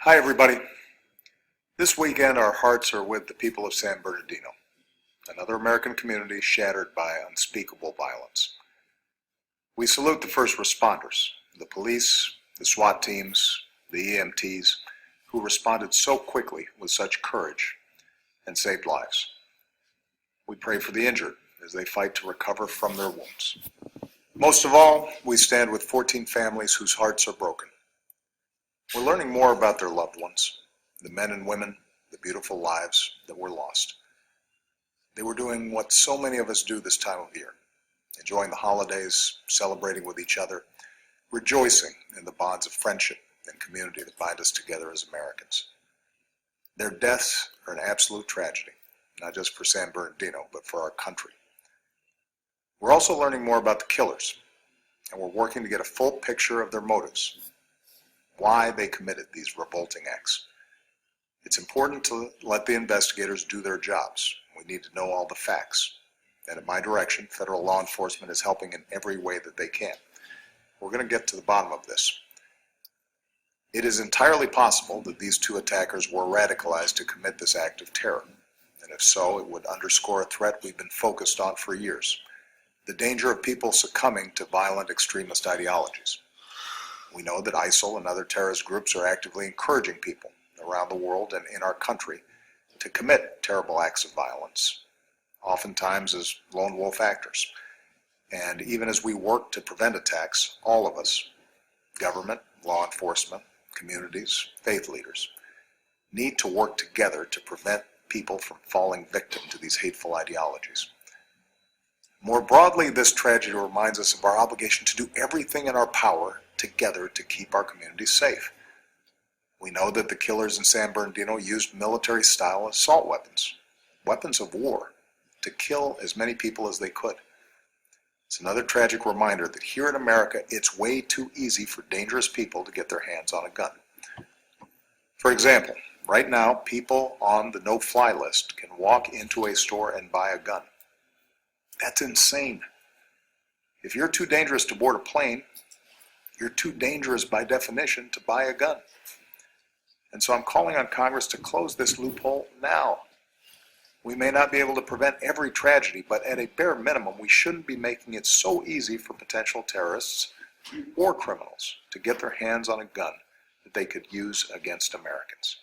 Hi everybody. This weekend our hearts are with the people of San Bernardino, another American community shattered by unspeakable violence. We salute the first responders, the police, the SWAT teams, the EMTs, who responded so quickly with such courage and saved lives. We pray for the injured as they fight to recover from their wounds. Most of all, we stand with 14 families whose hearts are broken. We're learning more about their loved ones, the men and women, the beautiful lives that were lost. They were doing what so many of us do this time of year, enjoying the holidays, celebrating with each other, rejoicing in the bonds of friendship and community that bind us together as Americans. Their deaths are an absolute tragedy, not just for San Bernardino, but for our country. We're also learning more about the killers, and we're working to get a full picture of their motives, why they committed these revolting acts. It's important to let the investigators do their jobs. We need to know all the facts. And at my direction, federal law enforcement is helping in every way that they can. We're going to get to the bottom of this. It is entirely possible that these two attackers were radicalized to commit this act of terror. And if so, it would underscore a threat we've been focused on for years: the danger of people succumbing to violent extremist ideologies. We know that ISIL and other terrorist groups are actively encouraging people around the world and in our country to commit terrible acts of violence, oftentimes as lone wolf actors. And even as we work to prevent attacks, all of us, government, law enforcement, communities, faith leaders, need to work together to prevent people from falling victim to these hateful ideologies. More broadly, this tragedy reminds us of our obligation to do everything in our power together to keep our communities safe. We know that the killers in San Bernardino used military-style assault weapons, weapons of war, to kill as many people as they could. It's another tragic reminder that here in America, it's way too easy for dangerous people to get their hands on a gun. For example, right now, people on the no-fly list can walk into a store and buy a gun. That's insane. If you're too dangerous to board a plane, you're too dangerous by definition to buy a gun. And so I'm calling on Congress to close this loophole now. We may not be able to prevent every tragedy, but at a bare minimum, we shouldn't be making it so easy for potential terrorists or criminals to get their hands on a gun that they could use against Americans.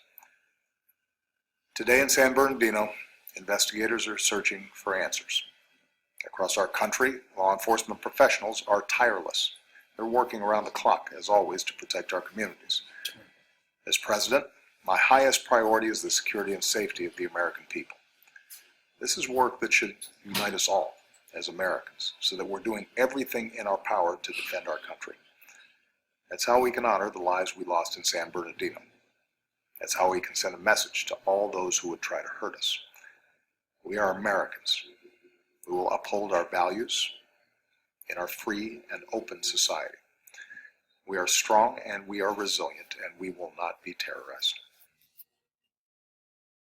Today in San Bernardino, investigators are searching for answers. Across our country, law enforcement professionals are tireless. They're working around the clock, as always, to protect our communities. As president, my highest priority is the security and safety of the American people. This is work that should unite us all as Americans, so that we're doing everything in our power to defend our country. That's how we can honor the lives we lost in San Bernardino. That's how we can send a message to all those who would try to hurt us. We are Americans. We will uphold our values in our free and open society. We are strong and we are resilient, and we will not be terrorized.